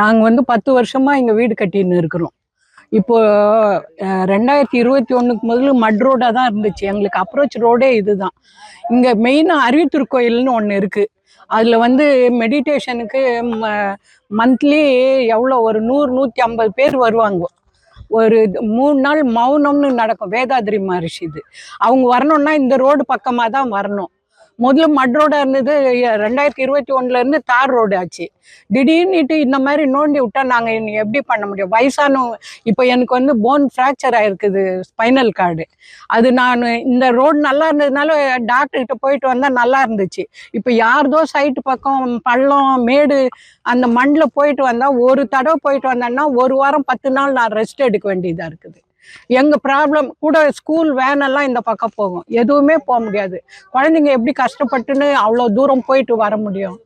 நாங்கள் வந்து 10 வருஷமாக இங்கே வீடு கட்டின்னு இருக்கிறோம். இப்போ 2021 முதல்ல மட் ரோடாக தான் இருந்துச்சு. எங்களுக்கு அப்ரோச் ரோடே இதுதான். இங்கே மெயினாக அருவித்திருக்கோயில்னு ஒன்று இருக்குது. அதில் வந்து மெடிடேஷனுக்கு மந்த்லி எவ்வளோ ஒரு 100-150 பேர் வருவாங்க. ஒரு 3 நாள் மௌனம்னு நடக்கும். வேதாத்ரி மகரிஷி இது. அவங்க வரணும்னா இந்த ரோடு பக்கமாக தான் வரணும். முதல்ல மட் ரோடாக இருந்தது. 2021 தார் ரோடு ஆச்சு. திடீர்னுட்டு இந்த மாதிரி நோண்டி விட்டா நாங்கள் இன்னும் எப்படி பண்ண முடியும்? வயசானவங்க இப்போ எனக்கு வந்து போன் ஃப்ராக்சர் ஆகிருக்குது, ஸ்பைனல் கார்டு. அது நான் இந்த ரோடு நல்லா இருந்ததுனால டாக்டர்கிட்ட போயிட்டு வந்தால் நல்லா இருந்துச்சு. இப்போ யார்தோ சைட்டு பக்கம் பள்ளம் மேடு அந்த மண்ணில் போயிட்டு வந்தால் ஒரு தடவை போயிட்டு வந்தேன்னா 1 வாரம் 10 நாள் நான் ரெஸ்ட் எடுக்க வேண்டியதாக இருக்குது. எங்கள் ப்ராப்ளம் கூட ஸ்கூல் வேனெல்லாம் இந்த பக்கம் போகும், எதுவுமே போக முடியாது. குழந்தைங்க எப்படி கஷ்டப்பட்டுன்னு அவ்வளோ தூரம் போயிட்டு வர முடியும்?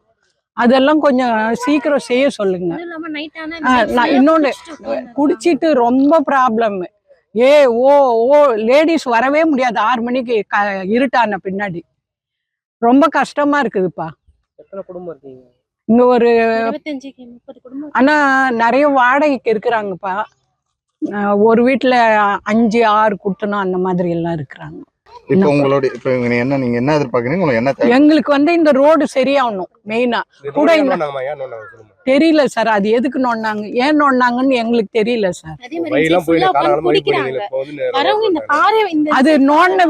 அதெல்லாம் கொஞ்சம் சீக்கிரம் செய்ய சொல்லுங்க. இன்னொன்று குடிச்சிட்டு ரொம்ப ப்ராப்ளம். ஓ லேடிஸ் வரவே முடியாது 6 மணிக்கு இருட்டான பின்னாடி. ரொம்ப கஷ்டமா இருக்குதுப்பா. இங்க ஒரு 25-30 குடும்பம். ஆனா நிறைய வாடகைக்கு இருக்கிறாங்கப்பா. ஒரு வீட்டில் 5-6 குட்டணும் அந்த மாதிரி எல்லாம் இருக்கிறாங்க. இப்போ உங்களோட இப்போ நீங்க என்ன எதிர்பார்க்குறீங்க? உங்களுக்கு என்ன? எங்களுக்கு வந்து இந்த ரோடு சரியாகணும் மெயினா. கூட தெரியல சார், அது எதுக்கு நோண்டாங்க, ஏன் நோண்டாங்கன்னு எங்களுக்கு தெரியல சார். அது நோண்டின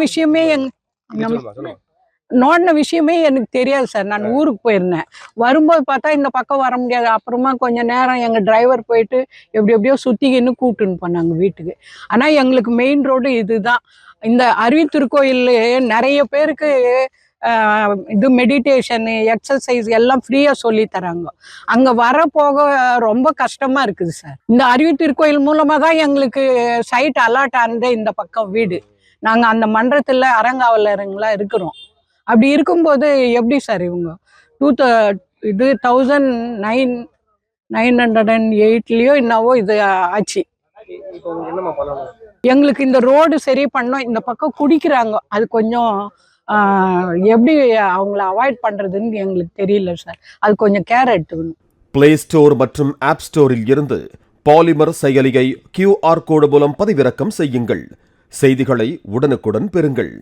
விஷயமே எனக்கு தெரியாது சார். நான் ஊருக்கு போயிருந்தேன். வரும்போது பார்த்தா இந்த பக்கம் வர முடியாது. அப்புறமா கொஞ்சம் நேரம் எங்கள் டிரைவர் போயிட்டு எப்படியோ சுற்றிக்கின்னு கூப்பிட்டுன்னு போனாங்க வீட்டுக்கு. ஆனால் எங்களுக்கு மெயின் ரோடு இதுதான். இந்த அருவித்திருக்கோயில் நிறைய பேருக்கு இது மெடிடேஷனு, எக்ஸசைஸ் எல்லாம் ஃப்ரீயாக சொல்லி தராங்க. அங்கே வர போக ரொம்ப கஷ்டமாக இருக்குது சார். இந்த அருவித்திருக்கோயில் மூலமாக தான் எங்களுக்கு சைட் அலாட் ஆனதே இந்த பக்கம் வீடு. நாங்கள் அந்த மன்றத்தில் அறங்காவலருங்களாம் இருக்கிறோம். அப்படி இருக்கும்போது எப்படி சார் இவங்க 1908 என்னவோ இது ஆச்சு. எங்களுக்கு இந்த ரோடு சரி பண்ணோம். இந்த பக்கம் குடிக்கிறாங்க, அது கொஞ்சம் எப்படி அவங்கள அவாய்ட் பண்றதுன்னு எங்களுக்கு தெரியல சார். அது கொஞ்சம் கேர் எடுத்துக்கணும். பிளே ஸ்டோர் மற்றும் ஆப் ஸ்டோரில் இருந்து பாலிமர் செயலியை QR கோடு மூலம் பதிவிறக்கம் செய்யுங்கள். செய்திகளை உடனுக்குடன் பெறுங்கள்.